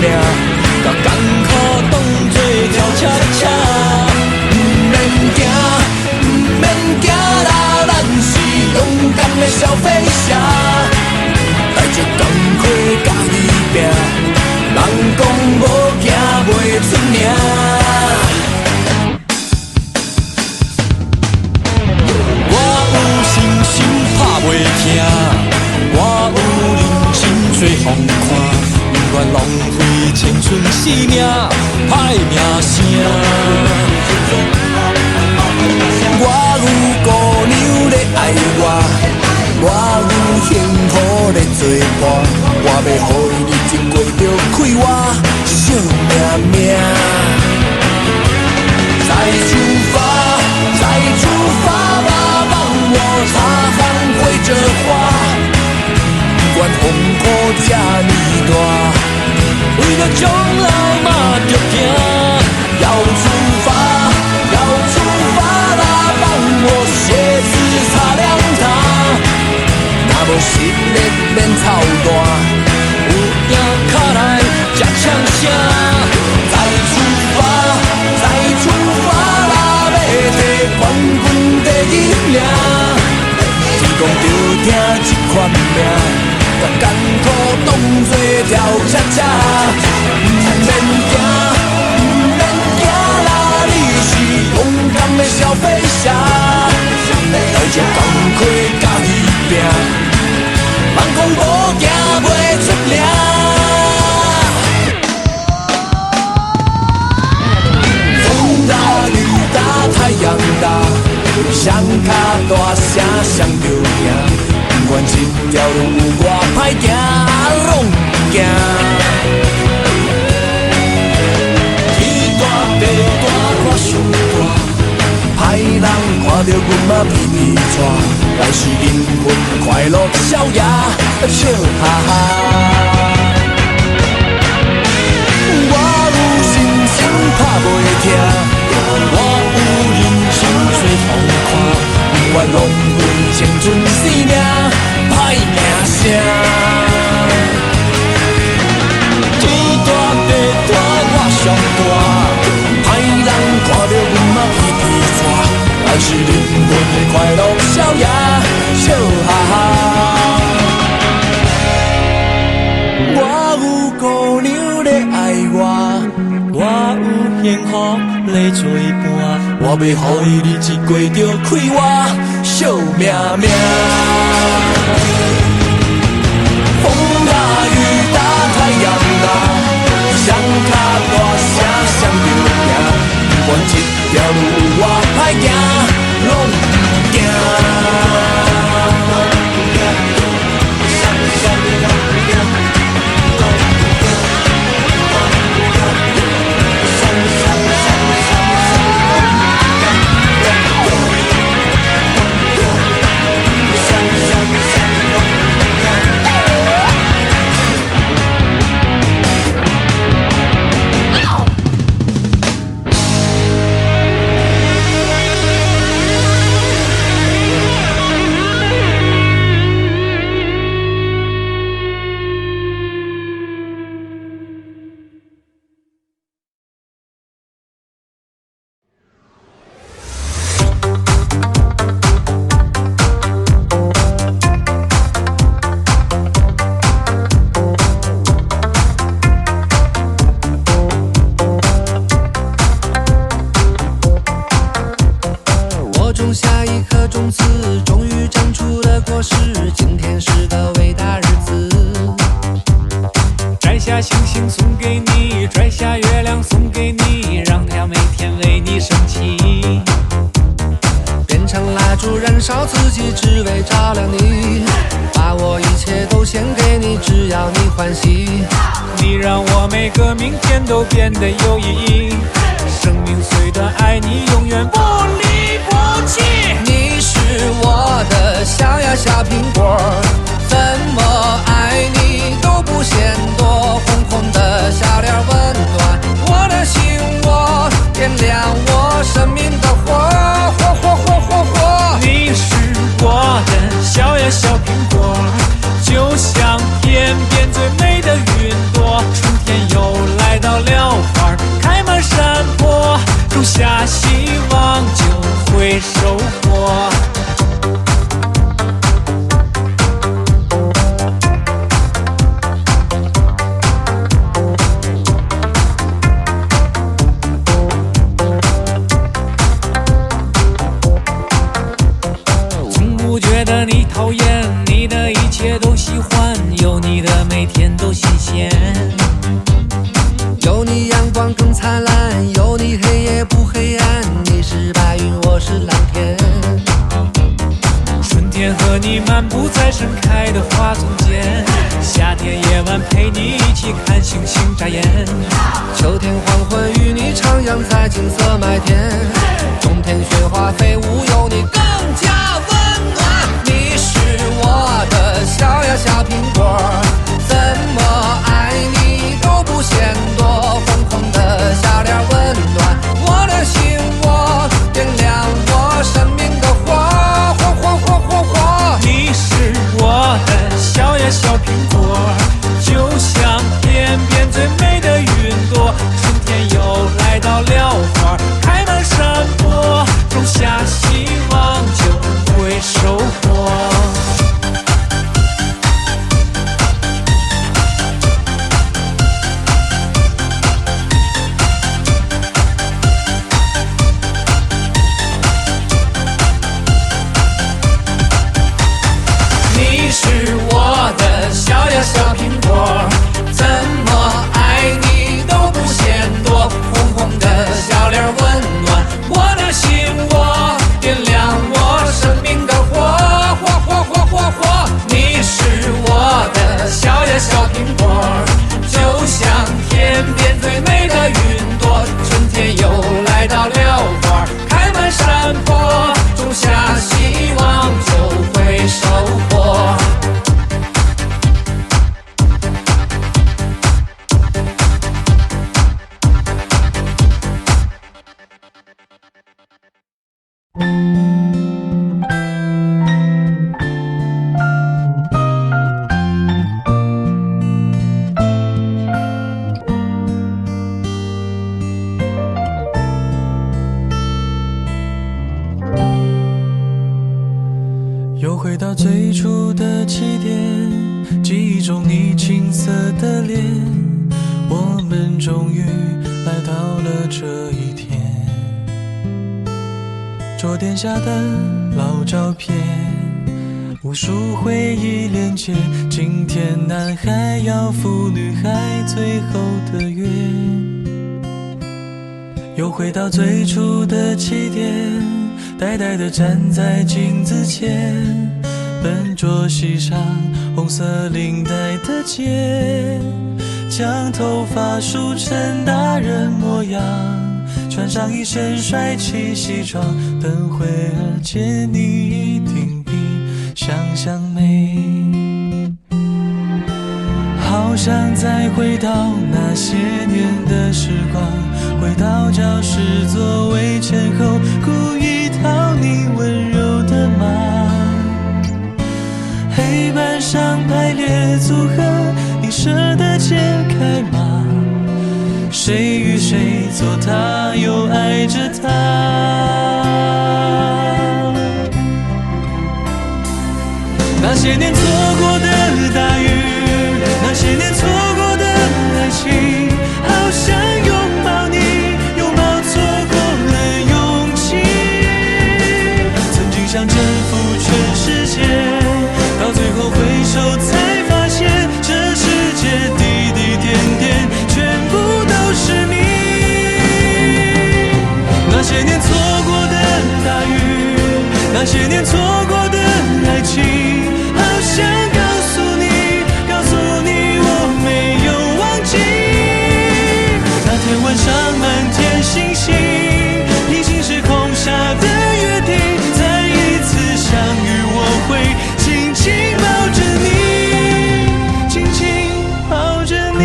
命，甲艰苦当作跳恰恰。毋免惊，毋免惊啦，咱是勇敢的小飞侠。带着钢盔甲伊拼，人讲无惊袂出名。我有信心打袂停，我有人生做风看，不愿浪费青春生命，歹名声。我有姑娘咧爱我，我有幸福咧作伴，我要予伊日子过着快活惜命命。再出发，再出发吧，让我擦汗挥着花。不管风波这呢大，为了将来嘛着行。要出发，要出发啦，让我鞋子擦亮它。若无实力免操蛋，有赢卡来才呛声。再出发，再出发啦，要摕冠军第一名。天公着听这款命，甲艰苦当作跳恰恰。毋免惊，毋免惊啦，你是勇敢的小飞侠。带着钢盔甲伊拼，人讲无惊袂出名。风大雨大太阳大，双脚大声双着行。不管这条路有偌歹行，拢毋惊。天大地大我上大，歹人看到阮嘛皮皮喘。来是灵魂快乐笑呀，笑哈哈。我有信心打袂停，我有人生做风看，不愿浪费青春生命，歹名声。天大地大我上大，歹人看到阮嘛皮皮喘。咱是灵魂的快乐笑呀，笑哈哈。我有姑娘咧爱我，我有幸福咧作伴，我要予伊日子过着快活惜命命。风大雨大太阳大，双脚大声双着行。不管这条路有偌歹行，拢毋惊。烧自己只为照亮你，把我一切都献给你，只要你欢喜。你让我每个明天都变得有意义，生命虽短，爱你永远不离不弃。你是我的小呀小苹果，怎么爱你都不嫌多，红红的小脸温暖我的心窝，点亮我生命的火，火火火火火。你是我的小呀小苹果，就像天边最美的云朵，春天天和你漫步在盛开的花丛间，夏天夜晚陪你一起看星星眨眼，秋天黄昏与你徜徉在金色麦田，冬天雪花飞舞有你更加温暖。你是我的小呀小苹果，怎么爱你都不嫌多，红红的小脸温暖我的心窝，点亮我生命的火，火火火火火。你是我的小呀小苹果，就像天边最美的云朵，春天又来到了花开满山坡，种下希望就会收获。你是我的小呀小苹果，怎么爱你都不嫌多，红红的小脸温暖我的心窝，点亮我生命的火，火火火火火。你是我的小呀小苹果，就像天边最美的云朵，春天又来到了花开满山坡，种下希望就会收获。又回到最初的起点，记忆中你青涩的脸，我们终于来到了这一天。桌垫下的老照片，无数回忆连接，今天男孩要赴女孩最后的约。又回到最初的起点，呆呆地站在镜子前，笨拙系上红色领带的结，将头发梳成大人模样，穿上一身帅气西装，等会儿见你一定比想象美。好想再回到那些年的时光，回到教室座位前后，故意讨你温柔的骂，黑板上排列组合，你舍得解开吗？谁与谁做他，又爱着他。那些年错过的大雨，那些年错过的爱情，好想拥抱你，拥抱错过了勇气。曾经想征服全世界，到最后回首才发现，这世界滴滴点点全部都是你。那些年错过的大雨，那些年错过的爱情，好想告诉你，告诉你我没有忘记。那天晚上满天星星，平行时空下的约定，再一次相遇我会紧紧抱着你，紧紧抱着你。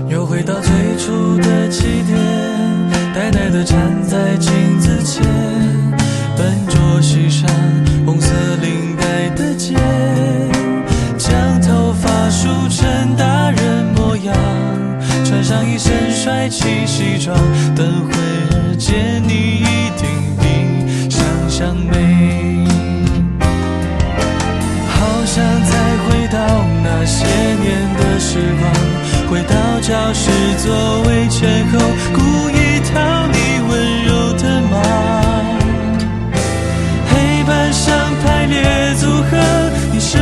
又回到最初的起点，呆呆地站在镜子前，笨拙系上红色领带的结，将头发梳成大人模样，穿上一身帅气西装，等会儿见你一定比想象美。好想再回到那些年的时光，回到教室座位前后，故意讨你温柔的骂，黑板上排列组合，你舍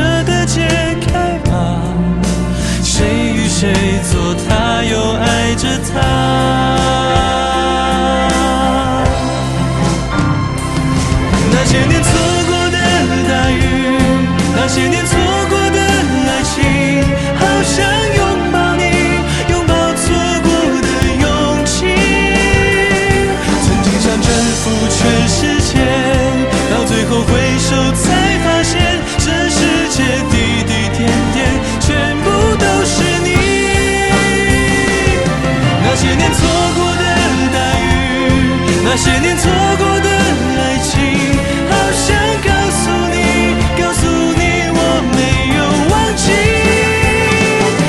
那些年错过的大雨，那些年错过的爱情，好想拥抱你，拥抱错过的勇气。曾经想征服全世界，到最后回首才发现，这世界滴滴点点全部都是你。那些年错过的大雨，那些年错过的爱情，好想告诉你，告诉你我没有忘记。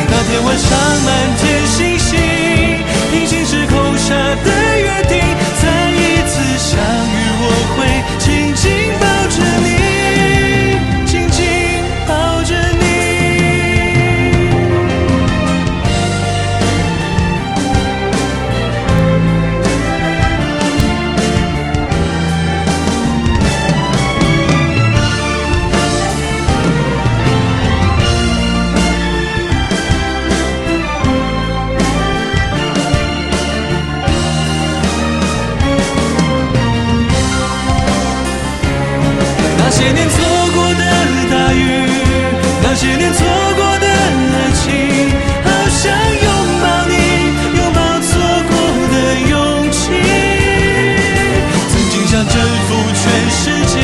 那天晚上满天星星，平行时空下的约定，再一次相遇我会紧紧抱着你，紧紧抱着你。那些年错过的大雨，那些年错过的爱情，好想拥抱你，拥抱错过的勇气。曾经想征服全世界，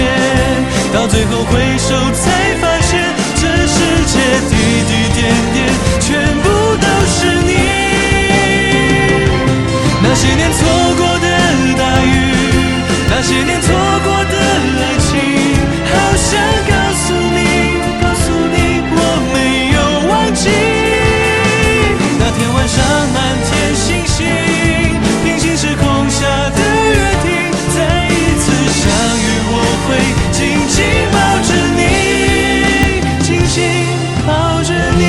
到最后回首才发现，这世界滴滴点点全部都是你。那些年错过的大雨，那些年错过的爱情，好想告诉你，告诉你我没有忘记。那天晚上满天星星，平行时空下的约定，再一次相遇我会紧紧抱着你，紧紧抱着你。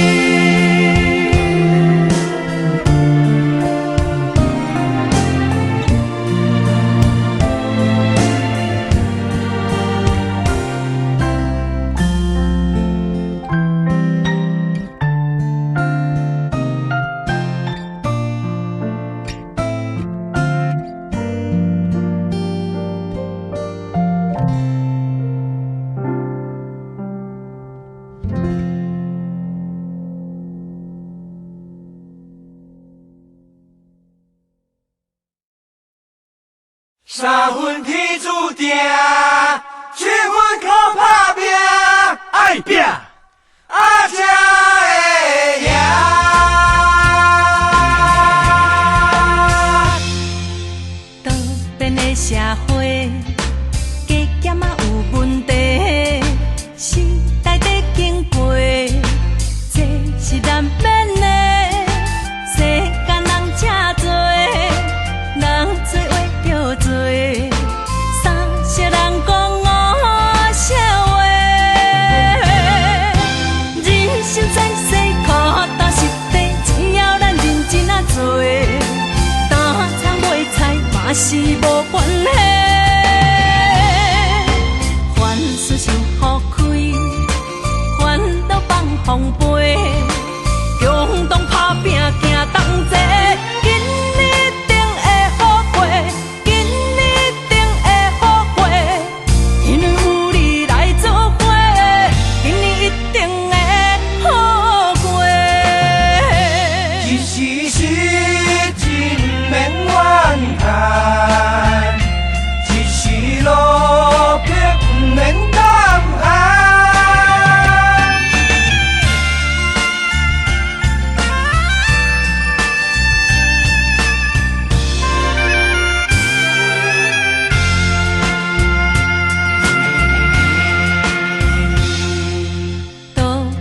三分天注定，七分靠打拼，爱拼，才会赢。多变的社会，加减也有问题，时代在经过，这是难免的。世间人真多，人做话着做，三色人讲五色话。人生在世，靠踏实地，只要咱认真啊做，打苍卖菜嘛是无关系。凡事想好开，烦恼放风飞，共同打拼行同齐。今日定会好过，今日定会好过，因为有你来作伙，今日一定会好过。一时时真免怨叹，一时路撇不免胆寒。多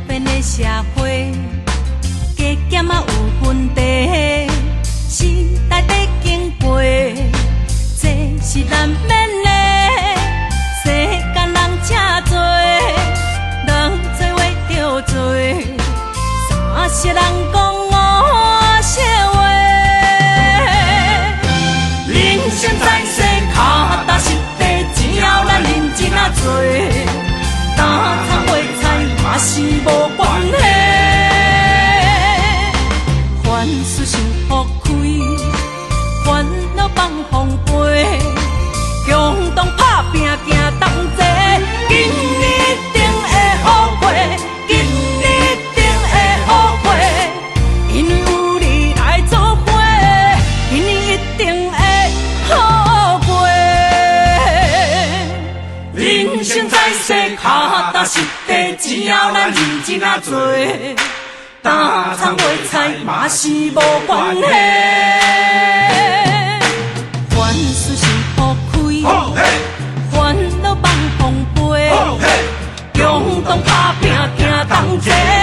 变的社会，加减也有问题，时代在经过，这是难免的。世间人真多，人做话着做，三色人讲五色话。人生在世，脚踏实地，只要咱认真啊做，打苍卖菜嘛是无关系。凡事想好开，只要咱认真啊做，打苍卖菜嘛是无关系。凡事是铺开，烦恼放风飞，共同打拼，行同齐。